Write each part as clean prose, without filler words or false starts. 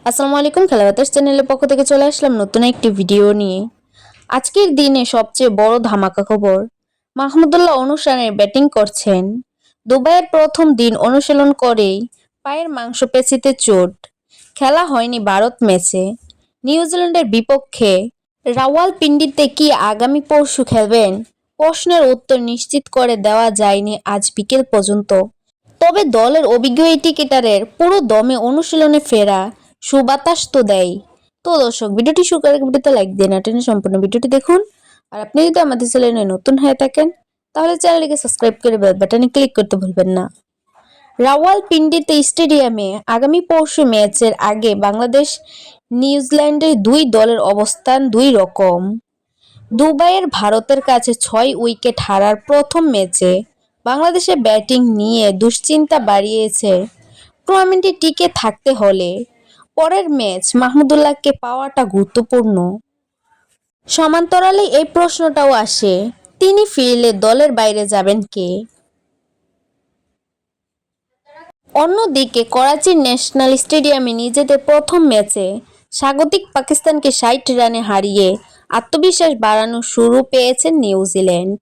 আসসালামু আলাইকুম, খেলা বাতাস চ্যানেলের পক্ষ থেকে চলে আসলাম নতুন একটি ভিডিও নিয়ে। আজকের দিনে সবচেয়ে বড় ধামাকা খবর, মাহমুদুল্লাহ অনুষ্ঠানে ব্যাটিং করছেন। দুবাইয়ের প্রথম দিন অনুশীলন করেই পায়ের মাংসপেশিতে চোট, খেলা হয়নি ভারত ম্যাচে। নিউজিল্যান্ডের বিপক্ষে রাওয়ালপিন্ডিতে কি আগামী পরশু খেলবেন? প্রশ্নের উত্তর নিশ্চিত করে দেওয়া যায়নি আজ বিকেল পর্যন্ত। তবে দলের অভিজ্ঞ এই ক্রিকেটারের পুরো দমে অনুশীলনে ফেরা সুবাতাস তো দেয়। তো দর্শক, ভিডিওটি শুরু করার আগে ভিডিওতে লাইক দিয়ে না টেনে সম্পূর্ণ ভিডিওটি দেখুন। আর আপনি যদি আমাদের চ্যানেলে নতুন হয়ে থাকেন তাহলে চ্যানেলটিকে সাবস্ক্রাইব করে বেল বাটনে ক্লিক করতে ভুলবেন না। রাওয়ালপিন্ডিতে স্টেডিয়ামে আগামী পরশু ম্যাচের আগে বাংলাদেশ নিউজিল্যান্ডের দুই দলের অবস্থান দুই রকম। দুবাইয়ের ভারতের কাছে 6 উইকেট হারার প্রথম ম্যাচে বাংলাদেশের ব্যাটিং নিয়ে দুশ্চিন্তা বাড়িয়েছে। টুর্নামেন্টে টিকে থাকতে হলে পরের ম্যাচ মাহমুদুল্লাহকে পাওয়াটা গুরুত্বপূর্ণ। সমান্তরালে এই প্রশ্নটাও আসে, তিনি ফিরলে দলের বাইরে যাবেন কে? অন্যদিকে করাচির ন্যাশনাল স্টেডিয়ামে নিজেদের প্রথম ম্যাচে স্বাগতিক পাকিস্তানকে 60 রানে হারিয়ে আত্মবিশ্বাস বাড়ানো শুরু পেয়েছে নিউজিল্যান্ড।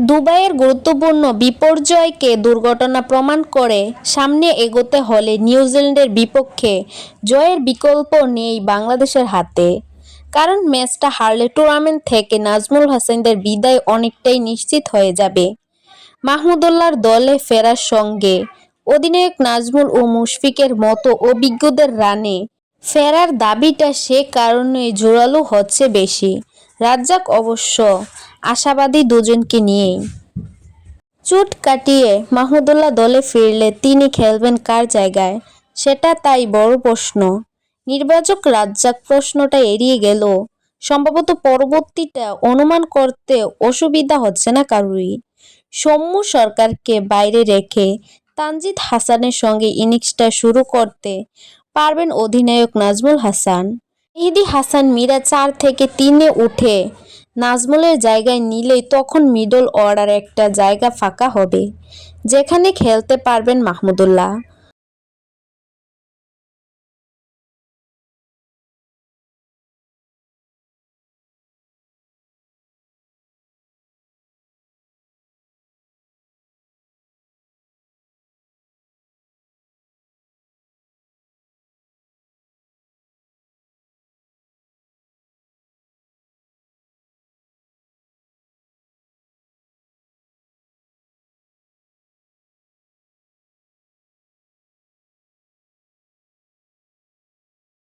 দুবাইয়ের গুরুত্বপূর্ণ বিপর্যয়কে দুর্ঘটনা প্রমাণ করে সামনে এগোতে হলে নিউজিল্যান্ডের বিপক্ষে জয়ের বিকল্প নেই বাংলাদেশের হাতে। কারণ ম্যাচটা হারলে টুর্নামেন্ট থেকে নাজমুল হাসানদের বিদায় অনেকটাই নিশ্চিত হয়ে যাবে। মাহমুদুল্লাহর দলে ফেরার সঙ্গে অধিনায়ক নাজমুল ও মুশফিকের মতো অভিজ্ঞদের রানে ফেরার দাবিটা সে কারণেই জোরালো হচ্ছে বেশি। রাজ্জাক অবশ্য আশাবাদী দুজনকে নিয়েই। চোট কাটিয়ে মাহমুদুল্লাহ দলে ফিরলে তিনি খেলবেন কার জায়গায়, সেটা তাই বড় প্রশ্ন। নির্বাচক রাজ্জাক প্রশ্নটা এড়িয়ে গেল সম্ভবত পরবর্তীটা অনুমান করতে অসুবিধা হচ্ছে না কারুরই। সৌম্য সরকারকে বাইরে রেখে তানজিদ হাসানের সঙ্গে ইনিংসটা শুরু করতে পারবেন অধিনায়ক নাজমুল হাসান। মেহেদী হাসান মিরাজ 4 থেকে 3-এ উঠে নাজমুলের জায়গায় নিলেই তখন মিডল অর্ডার একটা জায়গা ফাঁকা হবে যেখানে খেলতে পারবেন মাহমুদুল্লাহ।